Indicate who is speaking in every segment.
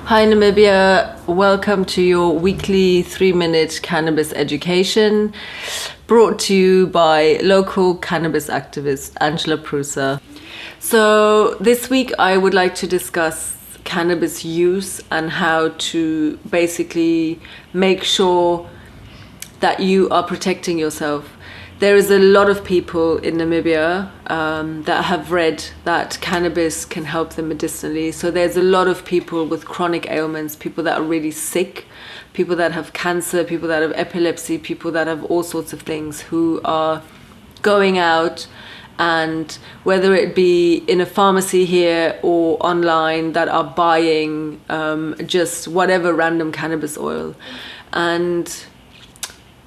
Speaker 1: Hi Namibia, welcome to your weekly 3-minute cannabis education brought to you by local cannabis activist Angela Prusa. So this week I would like to discuss cannabis use and how to basically make sure that you are protecting yourself. There is a lot of people in Namibia that have read that cannabis can help them medicinally. So there's a lot of people with chronic ailments, people that are really sick, people that have cancer, people that have epilepsy, people that have all sorts of things who are going out, and whether it be in a pharmacy here or online, that are buying just whatever random cannabis oil. And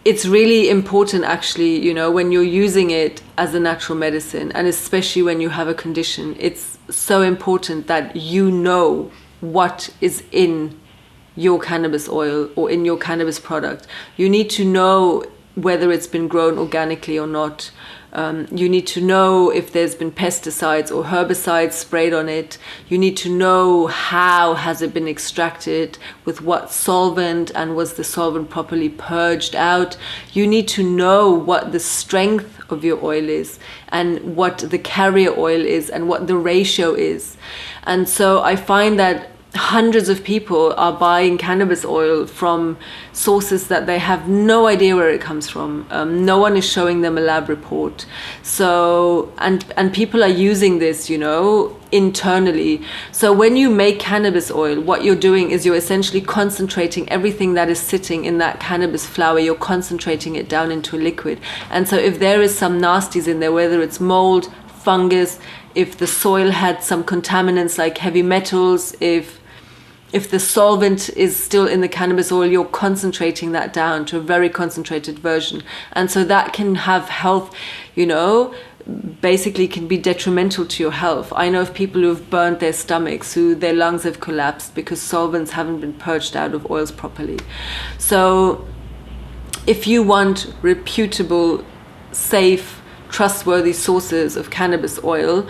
Speaker 1: it's really important actually, you know, when you're using it as a natural medicine, and especially when you have a condition, it's so important that you know what is in your cannabis oil or in your cannabis product. You need to know whether it's been grown organically or not. You need to know if there's been pesticides or herbicides sprayed on it. You need to know how has it been extracted, with what solvent, and was the solvent properly purged out. You need to know what the strength of your oil is, and what the carrier oil is, and what the ratio is. And so I find that hundreds of people are buying cannabis oil from sources that they have no idea where it comes from. No one is showing them a lab report. So, and people are using this, you know, internally. So when you make cannabis oil, what you're doing is you're essentially concentrating everything that is sitting in that cannabis flower, you're concentrating it down into a liquid. And so if there is some nasties in there, whether it's mold, fungus, if the soil had some contaminants like heavy metals, if the solvent is still in the cannabis oil, you're concentrating that down to a very concentrated version. And so that can have health, you know, basically can be detrimental to your health. I know of people who have burnt their stomachs, who their lungs have collapsed because solvents haven't been purged out of oils properly. So if you want reputable, safe, trustworthy sources of cannabis oil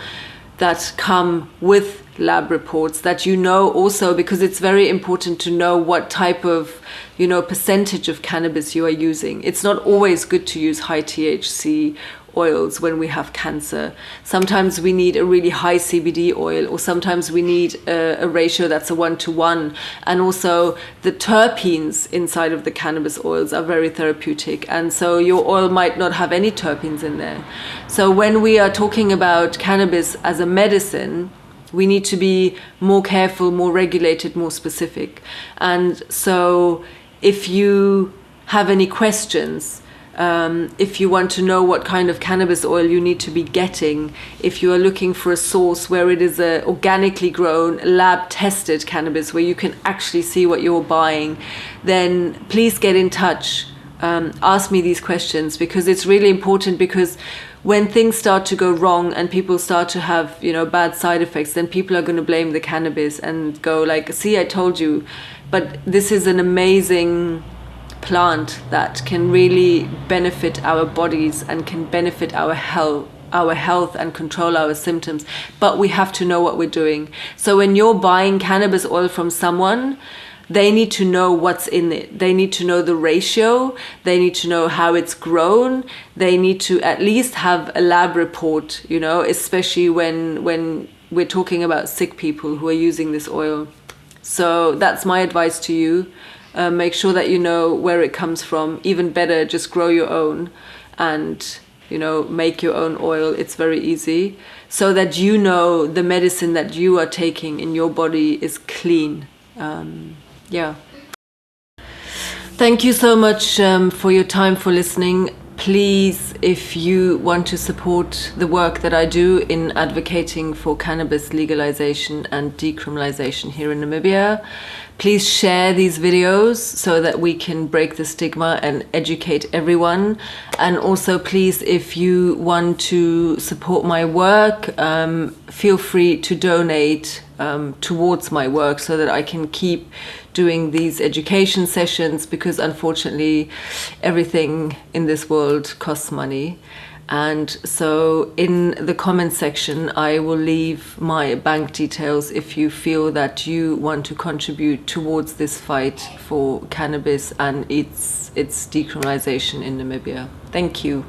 Speaker 1: that come with lab reports, that you know also, because it's very important to know what type of, you know, percentage of cannabis you are using. It's not always good to use high THC oils when we have cancer. Sometimes we need a really high CBD oil, or sometimes we need a ratio that's a 1-to-1. And also the terpenes inside of the cannabis oils are very therapeutic, and so your oil might not have any terpenes in there. So when we are talking about cannabis as a medicine, we need to be more careful, more regulated, more specific. And so if you have any questions, if you want to know what kind of cannabis oil you need to be getting, if you are looking for a source where it is a organically grown, lab tested cannabis, where you can actually see what you're buying, then please get in touch. Ask me these questions, because it's really important, because when things start to go wrong and people start to have, you know, bad side effects, then people are going to blame the cannabis and go like, see, I told you. But this is an amazing plant that can really benefit our bodies and can benefit our health and control our symptoms. But we have to know what we're doing. So when you're buying cannabis oil from someone, they need to know what's in it. They need to know the ratio. They need to know how it's grown. They need to at least have a lab report, you know, especially when we're talking about sick people who are using this oil. So that's my advice to you. Make sure that you know where it comes from. Even better, just grow your own and, you know, make your own oil. It's very easy, so that you know the medicine that you are taking in your body is clean. Yeah. Thank you so much for your time, for listening. Please, if you want to support the work that I do in advocating for cannabis legalization and decriminalization here in Namibia, please share these videos so that we can break the stigma and educate everyone. And also, please, if you want to support my work, feel free to donate towards my work so that I can keep doing these education sessions, because unfortunately everything in this world costs money. And so in the comment section, I will leave my bank details if you feel that you want to contribute towards this fight for cannabis and its decriminalization in Namibia. Thank you.